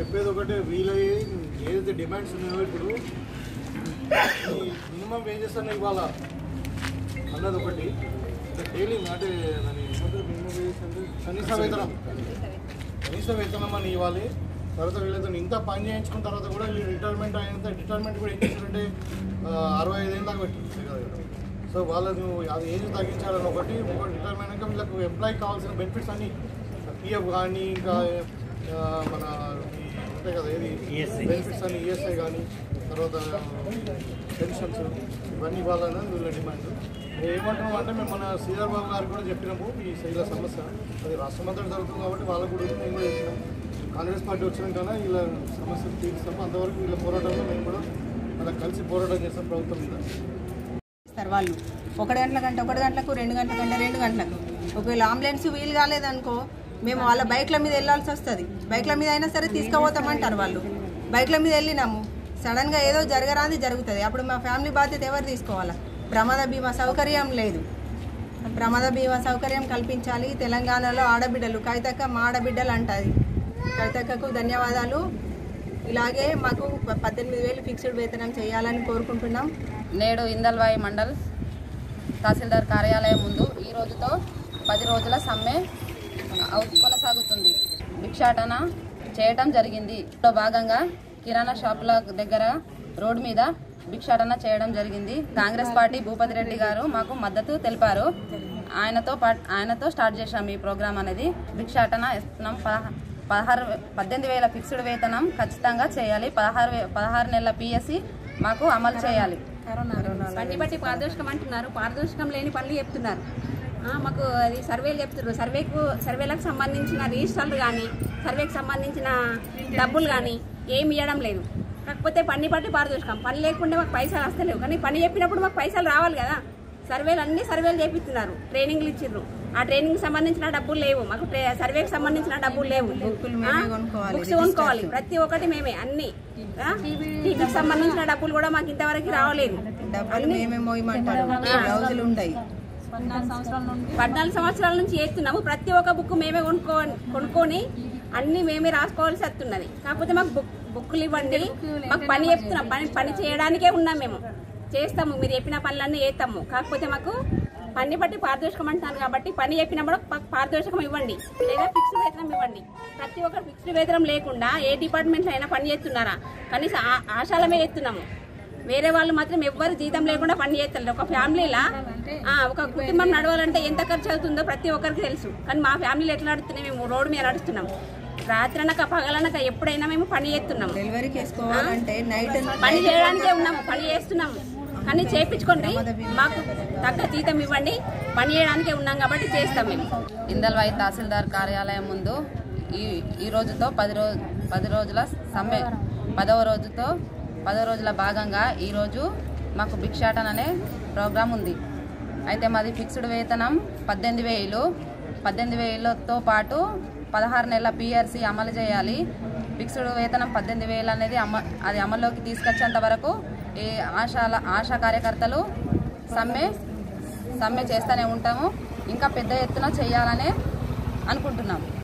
చెప్పేది ఒకటే, వీలయ్యి ఏదైతే డిమాండ్స్ ఉన్నాయో ఇప్పుడు మినిమం వేజెస్ అన్న ఇవ్వాలా అన్నది ఒకటి. డైలీ అంటే మినిమం వేజెస్ అంటే కనీస వేతనం అని ఇవ్వాలి. తర్వాత వీళ్ళతో ఇంత పని చేయించుకున్న తర్వాత కూడా వీళ్ళు రిటైర్మెంట్ అయినంత రిటైర్మెంట్ కూడా ఏం చేశారంటే 65 ఏళ్ళ దాకా పెట్టారు. సో వాళ్ళను అది ఏజ్ తగ్గించాలని ఒకటి. రిటైర్మెంట్ ఇంకా వీళ్ళకు ఎంప్లాయీకి కావాల్సిన బెనిఫిట్స్ అన్నీ పిఎఫ్ కానీ ఇంకా మన ఉంటాయి కదా ఏది బెనిఫిట్స్ అని ఈఎస్ఐ కానీ తర్వాత పెన్షన్స్ ఇవన్నీ ఇవ్వాలని వీళ్ళ డిమాండ్. ఏమంటున్నాం అంటే మేము మన శ్రీధర్ బాబు గారికి కూడా చెప్పినాము ఈ శైల సమస్య అది రాష్ట్రమంతా జరుగుతుంది కాబట్టి వాళ్ళకు కూడా మేము కూడా చెప్పినాము. కాంగ్రెస్ పార్టీ వచ్చినాకన్నా వీళ్ళ సమస్యలు తీరుస్తాము. అంతవరకు వీళ్ళ పోరాటంలో మేము కూడా అలా కలిసి పోరాటం చేస్తాం ప్రభుత్వం మీద. వాళ్ళు 1 గంటల కంటే 1 గంటలకు 2 గంటల కంటే 2 గంటలకు ఒకవేళ అంబులెన్స్ వీలు కాలేదనుకో మేము వాళ్ళ బైక్ల మీద వెళ్ళాల్సి వస్తుంది. బైక్ల మీద అయినా సరే తీసుకుపోతామంటారు వాళ్ళు. బైక్ల మీద వెళ్ళినాము సడన్గా ఏదో జరగరాంది జరుగుతుంది. అప్పుడు మా ఫ్యామిలీ బాధ్యత ఎవరు తీసుకోవాలా? ప్రమాద బీమా సౌకర్యం లేదు. ప్రమాద బీమా సౌకర్యం కల్పించాలి. తెలంగాణలో ఆడబిడ్డలు కవితక్క మా ఆడబిడ్డలు అంటుంది. కవితక్కకు ధన్యవాదాలు. ఇలాగే మాకు 18,000 ఫిక్స్డ్ వేతనం చేయాలని కోరుకుంటున్నాం. నేడు ఇందల్వాయి మండల్ తహసీల్దార్ కార్యాలయం ముందు ఈ రోజుతో 10 రోజుల సమ్మె కొనసాగుతుంది. భిక్షాటన చేయటం జరిగింది. భాగంగా కిరాణా షాపుల దగ్గర రోడ్డు మీద భిక్షాటన చేయడం జరిగింది. కాంగ్రెస్ పార్టీ భూపతి రెడ్డి గారు మాకు మద్దతు తెలిపారు. ఆయనతో స్టార్ట్ చేశాం ఈ ప్రోగ్రాం అనేది. భిక్షాటన 18,000 ఫిక్స్డ్ వేతనం ఖచ్చితంగా చేయాలి. 16 నెలల పిఎస్సి మాకు అమలు చేయాలి. పని బట్టి పారదర్శకం అంటున్నారు, పారదర్శకం లేని పనులు చెప్తున్నారు. మాకు అది సర్వేలు చెప్తున్నారు. సర్వేలకు సంబంధించిన రిజిస్టర్లు కానీ సర్వేకి సంబంధించిన డబ్బులు కానీ ఏమి ఇవ్వడం లేదు. కాకపోతే పని బట్టి పారదర్శకం. పని లేకుండా మాకు పైసలు వస్తలేవు, కానీ పని చెప్పినప్పుడు మాకు పైసలు రావాలి కదా. సర్వేలు చేపిస్తున్నారు, ట్రైనింగ్లు ఇచ్చిర్రు. ఆ ట్రైనింగ్ సంబంధించిన డబ్బులు లేవు మాకు. సర్వేకి సంబంధించిన డబ్బులు లేవు. బుక్స్ కొనుక్కోవాలి, ప్రతి ఒక్కటి మేమే. అన్ని టీవీకి సంబంధించిన డబ్బులు కూడా మాకు ఇంతవరకు రావలేదు. 14 సంవత్సరాల నుంచి చేస్తున్నాము. ప్రతి ఒక్క బుక్ మేమే కొనుక్కొని అన్ని మేమే రాసుకోవాల్సి వస్తున్నది. కాకపోతే మాకు బుక్కులు ఇవ్వండి, మాకు పని చెప్తున్నాం. పని చేయడానికే ఉన్నాం, మేము చేస్తాము. మీరు చెప్పిన పనులన్నీ చేస్తాము. కాకపోతే మాకు పని బట్టి పారదర్శకం అంటున్నాను కాబట్టి పని చెప్పినప్పుడు పారదర్శకం ఇవ్వండి, లేదా ఫిక్స్డ్ వేతనం ఇవ్వండి. ప్రతి ఒక్కరు ఫిక్స్డ్ వేతనం లేకుండా ఏ డిపార్ట్మెంట్లో అయినా పని చేస్తున్నారా? కనీసం ఆశాలమే చేస్తున్నాము. వేరే వాళ్ళు మాత్రం ఎవ్వరు జీతం లేకుండా పని చేస్తారు. ఒక ఫ్యామిలీలా ఒక కుటుంబం నడవాలంటే ఎంత ఖర్చు అవుతుందో ప్రతి ఒక్కరికి తెలుసు. కానీ మా ఫ్యామిలీలో ఎట్లా నడుస్తున్నాయి? మేము రోడ్డు మీద నడుస్తున్నాం. రాత్రనక పగలనక ఎప్పుడైనా మేము పని చేస్తున్నాము. పని చేయడానికే ఉన్నాము, పని చేస్తున్నాము. కానీ చేయించుకోండి, మాకు తగ్గ జీతం ఇవ్వండి. పని చేయడానికే ఉన్నాం కాబట్టి చేస్తాం మేము. ఇందల్వాయి తహసీల్దార్ కార్యాలయం ముందు ఈ రోజుతో 10 రోజుల సమ్మె 10వ రోజుల భాగంగా ఈరోజు మాకు భిక్షాటన అనే ప్రోగ్రాం ఉంది. అయితే మాది ఫిక్స్డ్ వేతనం 18,000తో పాటు 16 నెలల పిఆర్సీ అమలు చేయాలి. ఫిక్స్డ్ వేతనం 18,000 అనేది అది అమల్లోకి తీసుకొచ్చేంత వరకు ఈ ఆశా కార్యకర్తలు సమ్మె చేస్తూనే ఉంటాము. ఇంకా పెద్ద ఎత్తున చేయాలనే అనుకుంటున్నాము.